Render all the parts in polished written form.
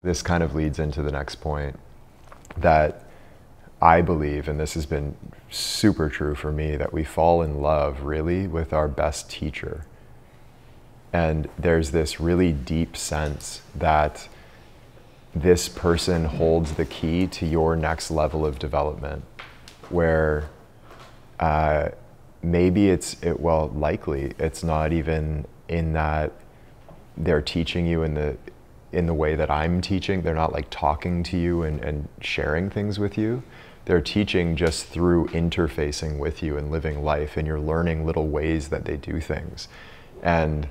This kind of leads into the next point that I believe, and this has been super true for me, that we fall in love really with our best teacher. And there's this really deep sense that this person holds the key to your next level of development, where maybe likely it's not even in that they're teaching you in the way that I'm teaching. They're not like talking to you and sharing things with you. They're teaching just through interfacing with you and living life, and you're learning little ways that they do things. And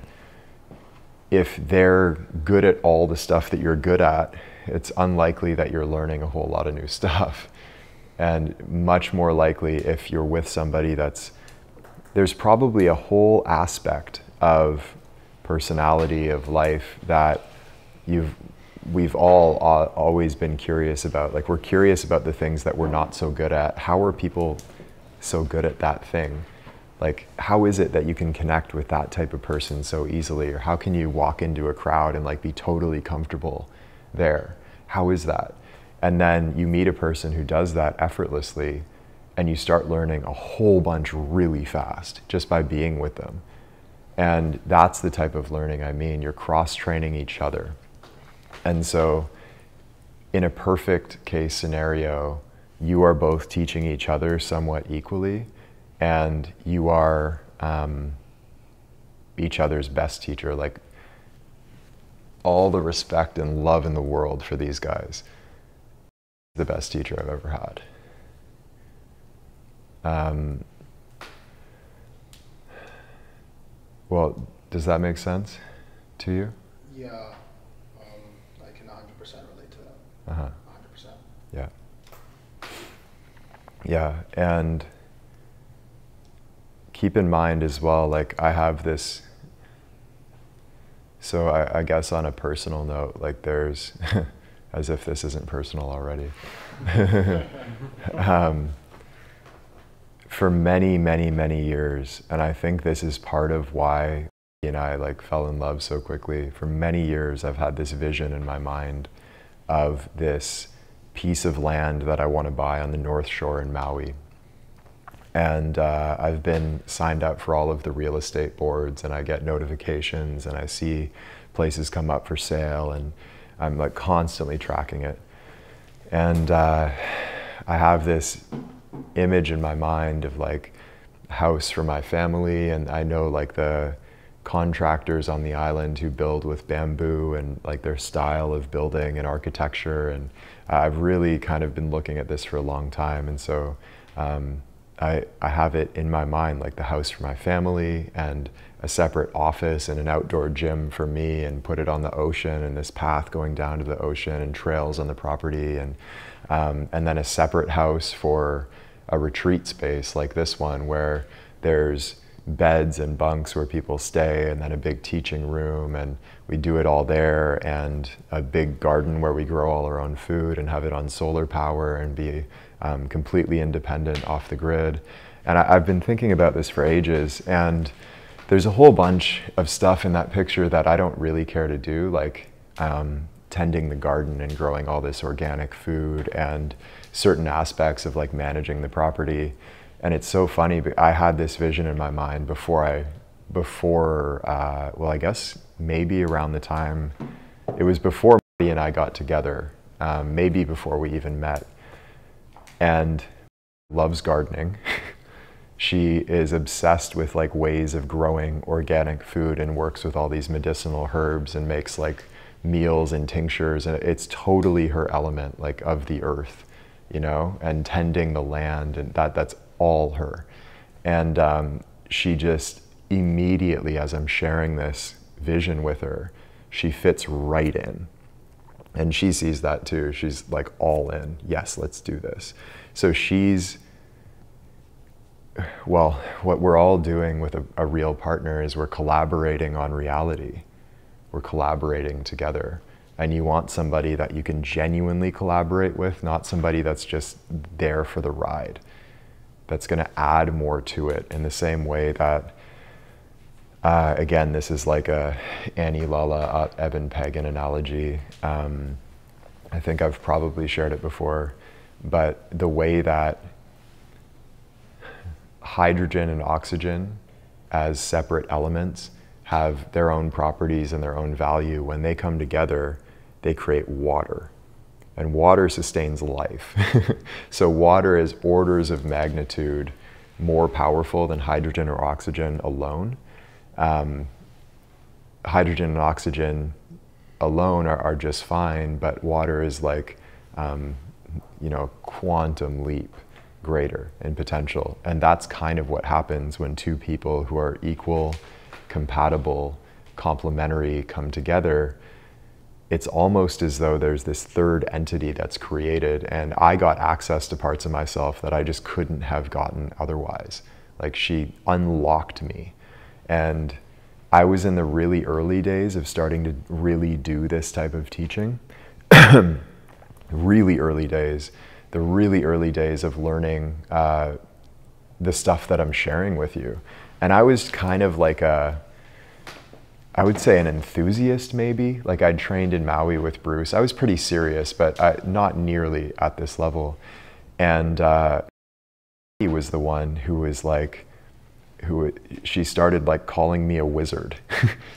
if they're good at all the stuff that you're good at, it's unlikely that you're learning a whole lot of new stuff. And much more likely if you're with somebody there's probably a whole aspect of personality, of life, that we've all always been curious about. Like, we're curious about the things that we're not so good at. How are people so good at that thing? Like, how is it that you can connect with that type of person so easily? Or how can you walk into a crowd and like be totally comfortable there? How is that? And then you meet a person who does that effortlessly, and you start learning a whole bunch really fast just by being with them. And that's the type of learning I mean. You're cross-training each other. And so in a perfect case scenario, you are both teaching each other somewhat equally, and you are each other's best teacher. Like, all the respect and love in the world for these guys. The best teacher I've ever had. Well, does that make sense to you? Yeah, I can 100% relate to that. 100%. Yeah. Yeah, and keep in mind as well, like, I have this, so I guess on a personal note, like, there's, as if this isn't personal already. For many, many, many years, and I think this is part of why he and I like fell in love so quickly. For many years, I've had this vision in my mind of this piece of land that I want to buy on the North Shore in Maui. And I've been signed up for all of the real estate boards, and I get notifications, and I see places come up for sale, and I'm like constantly tracking it. And I have this image in my mind of like a house for my family, and I know like the contractors on the island who build with bamboo and like their style of building and architecture, and I've really kind of been looking at this for a long time. And so I have it in my mind, like the house for my family and a separate office and an outdoor gym for me, and put it on the ocean, and this path going down to the ocean and trails on the property, and then a separate house for a retreat space like this one, where there's beds and bunks where people stay, and then a big teaching room, and we do it all there, and a big garden where we grow all our own food and have it on solar power and be completely independent off the grid. And I've been thinking about this for ages, and there's a whole bunch of stuff in that picture that I don't really care to do, like tending the garden and growing all this organic food, and certain aspects of like managing the property. And it's so funny, but I had this vision in my mind before well, I guess maybe around the time, it was before Marty and I got together, maybe before we even met. And loves gardening. She is obsessed with like ways of growing organic food, and works with all these medicinal herbs and makes like meals and tinctures, and it's totally her element, like of the earth, you know, and tending the land, and that's all her. And she just immediately, as I'm sharing this vision with her, she fits right in. And she sees that too. She's like all in. Yes, let's do this. So well, what we're all doing with a real partner is we're collaborating on reality. We're collaborating together. And you want somebody that you can genuinely collaborate with, not somebody that's just there for the ride, that's going to add more to it, in the same way that, again, this is like a Annie Lalla Evan Pagan analogy. I think I've probably shared it before, but the way that hydrogen and oxygen as separate elements have their own properties and their own value, when they come together, they create water. And water sustains life. So water is orders of magnitude more powerful than hydrogen or oxygen alone. Hydrogen and oxygen alone are just fine, but water is like, quantum leap greater in potential. And that's kind of what happens when two people who are equal, compatible, complementary come together. It's almost as though there's this third entity that's created, and I got access to parts of myself that I just couldn't have gotten otherwise. Like, she unlocked me. And I was in the really early days of starting to really do this type of teaching. Really early days. The really early days of learning the stuff that I'm sharing with you. And I was kind of like I would say an enthusiast maybe. Like, I'd trained in Maui with Bruce. I was pretty serious, but not nearly at this level. And he was the one who was like, she started like calling me a wizard.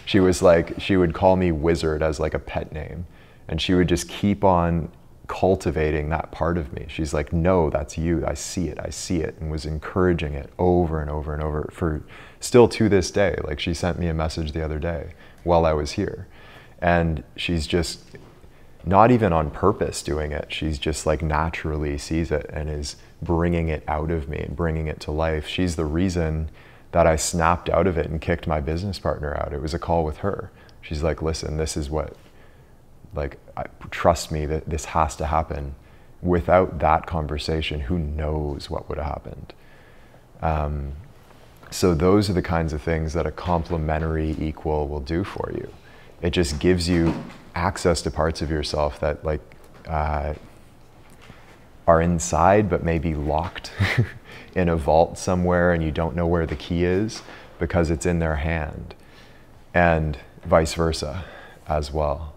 She would call me wizard as like a pet name. And she would just keep on cultivating that part of me. She's like, no, that's you. I see it, and was encouraging it over and over and over for still to this day. Like, she sent me a message the other day while I was here, and she's just not even on purpose doing it. She's just like naturally sees it and is bringing it out of me and bringing it to life. She's the reason that I snapped out of it and kicked my business partner out. It was a call with her. She's like, listen, this is what, like, trust me that this has to happen. Without that conversation, who knows what would have happened. So those are the kinds of things that a complementary equal will do for you. It just gives you access to parts of yourself that like are inside but maybe locked in a vault somewhere, and you don't know where the key is because it's in their hand, and vice versa as well.